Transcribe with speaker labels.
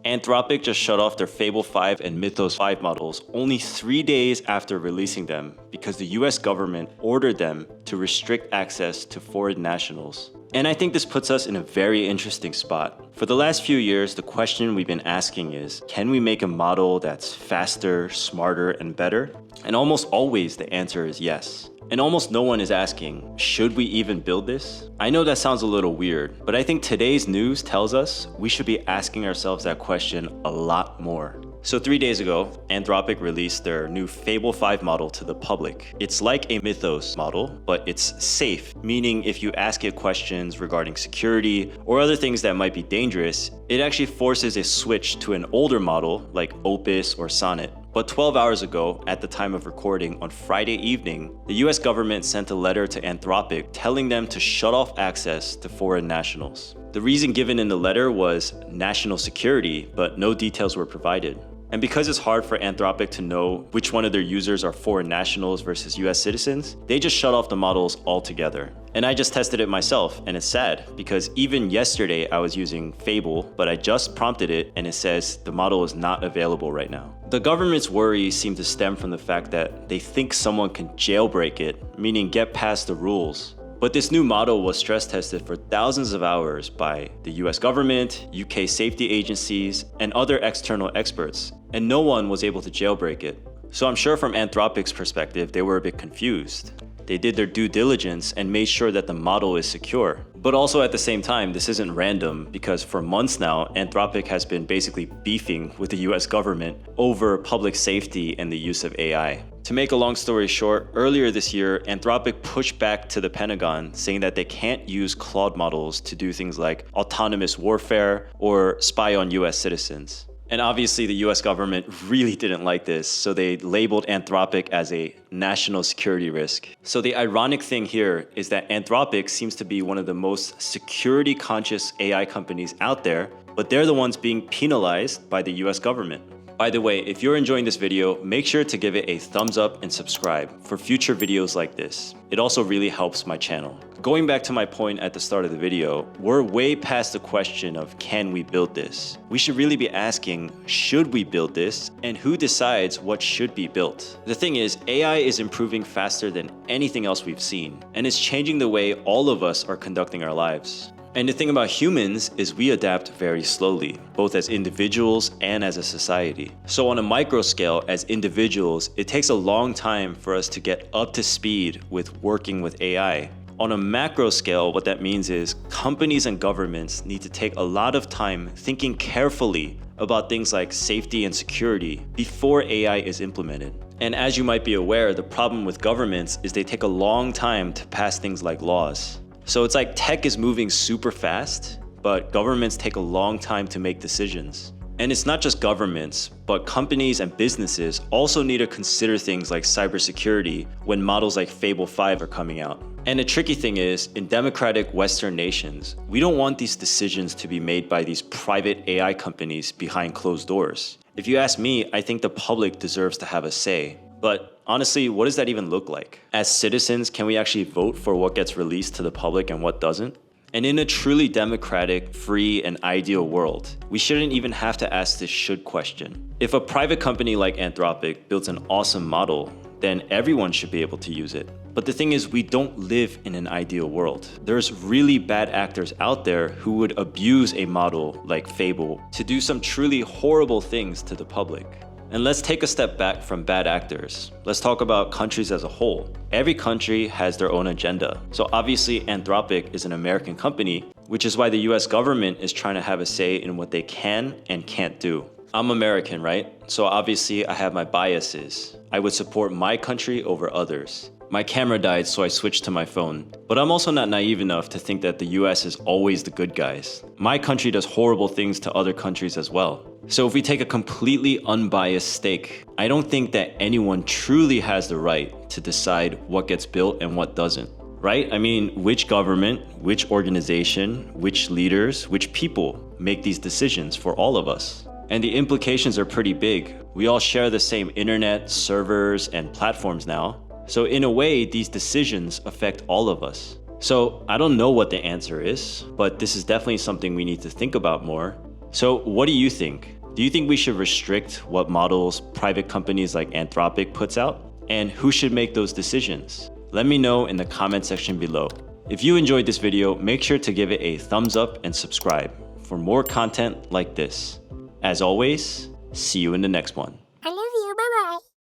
Speaker 1: Anthropic just shut off their Fable 5 and Mythos 5 models only 3 days after releasing them because the US government ordered them to restrict access to foreign nationals. And I think this puts us in a very interesting spot. For the last few years, the question we've been asking is, can we make a model that's faster, smarter, and better? And almost always the answer is yes. And almost no one is asking, should we even build this? I know that sounds a little weird, but I think today's news tells us we should be asking ourselves that question a lot more. So 3 days ago, Anthropic released their new Fable 5 model to the public. It's like a Mythos model, but it's safe, meaning if you ask it questions regarding security or other things that might be dangerous, it actually forces a switch to an older model like Opus or Sonnet. But 12 hours ago, at the time of recording on Friday evening, the US government sent a letter to Anthropic telling them to shut off access to foreign nationals. The reason given in the letter was national security, but no details were provided. And because it's hard for Anthropic to know which one of their users are foreign nationals versus US citizens, they just shut off the models altogether. And I just tested it myself, and it's sad because even yesterday I was using Fable, but I just prompted it and it says the model is not available right now. The government's worries seem to stem from the fact that they think someone can jailbreak it, meaning get past the rules. But this new model was stress tested for thousands of hours by the US government, UK safety agencies, and other external experts, and no one was able to jailbreak it. So I'm sure from Anthropic's perspective, they were a bit confused. They did their due diligence and made sure that the model is secure. But also at the same time, this isn't random because for months now, Anthropic has been basically beefing with the US government over public safety and the use of AI. To make a long story short, earlier this year, Anthropic pushed back to the Pentagon saying that they can't use Claude models to do things like autonomous warfare or spy on US citizens. And obviously the US government really didn't like this, so they labeled Anthropic as a national security risk. So the ironic thing here is that Anthropic seems to be one of the most security conscious AI companies out there, but they're the ones being penalized by the US government. By the way, if you're enjoying this video, make sure to give it a thumbs up and subscribe for future videos like this. It also really helps my channel. Going back to my point at the start of the video, we're way past the question of can we build this? We should really be asking, should we build this? And who decides what should be built? The thing is, AI is improving faster than anything else we've seen, and it's changing the way all of us are conducting our lives. And the thing about humans is we adapt very slowly, both as individuals and as a society. So on a micro scale, as individuals, it takes a long time for us to get up to speed with working with AI. On a macro scale, what that means is companies and governments need to take a lot of time thinking carefully about things like safety and security before AI is implemented. And as you might be aware, the problem with governments is they take a long time to pass things like laws. So it's like tech is moving super fast, but governments take a long time to make decisions. And it's not just governments, but companies and businesses also need to consider things like cybersecurity when models like Fable 5 are coming out. And the tricky thing is, in democratic Western nations, we don't want these decisions to be made by these private AI companies behind closed doors. If you ask me, I think the public deserves to have a say. But honestly, what does that even look like? As citizens, can we actually vote for what gets released to the public and what doesn't? And in a truly democratic, free, and ideal world, we shouldn't even have to ask this should question. If a private company like Anthropic builds an awesome model, then everyone should be able to use it. But the thing is, we don't live in an ideal world. There's really bad actors out there who would abuse a model like Fable to do some truly horrible things to the public. And let's take a step back from bad actors. Let's talk about countries as a whole. Every country has their own agenda. So obviously Anthropic is an American company, which is why the US government is trying to have a say in what they can and can't do. I'm American, right? So obviously I have my biases. I would support my country over others. My camera died, so I switched to my phone. But I'm also not naive enough to think that the US is always the good guys. My country does horrible things to other countries as well. So if we take a completely unbiased stake, I don't think that anyone truly has the right to decide what gets built and what doesn't. Right? I mean, which government, which organization, which leaders, which people make these decisions for all of us? And the implications are pretty big. We all share the same internet, servers, and platforms now. So in a way, these decisions affect all of us. So I don't know what the answer is, but this is definitely something we need to think about more. So what do you think? Do you think we should restrict what models private companies like Anthropic puts out? And who should make those decisions? Let me know in the comment section below. If you enjoyed this video, make sure to give it a thumbs up and subscribe for more content like this. As always, see you in the next one.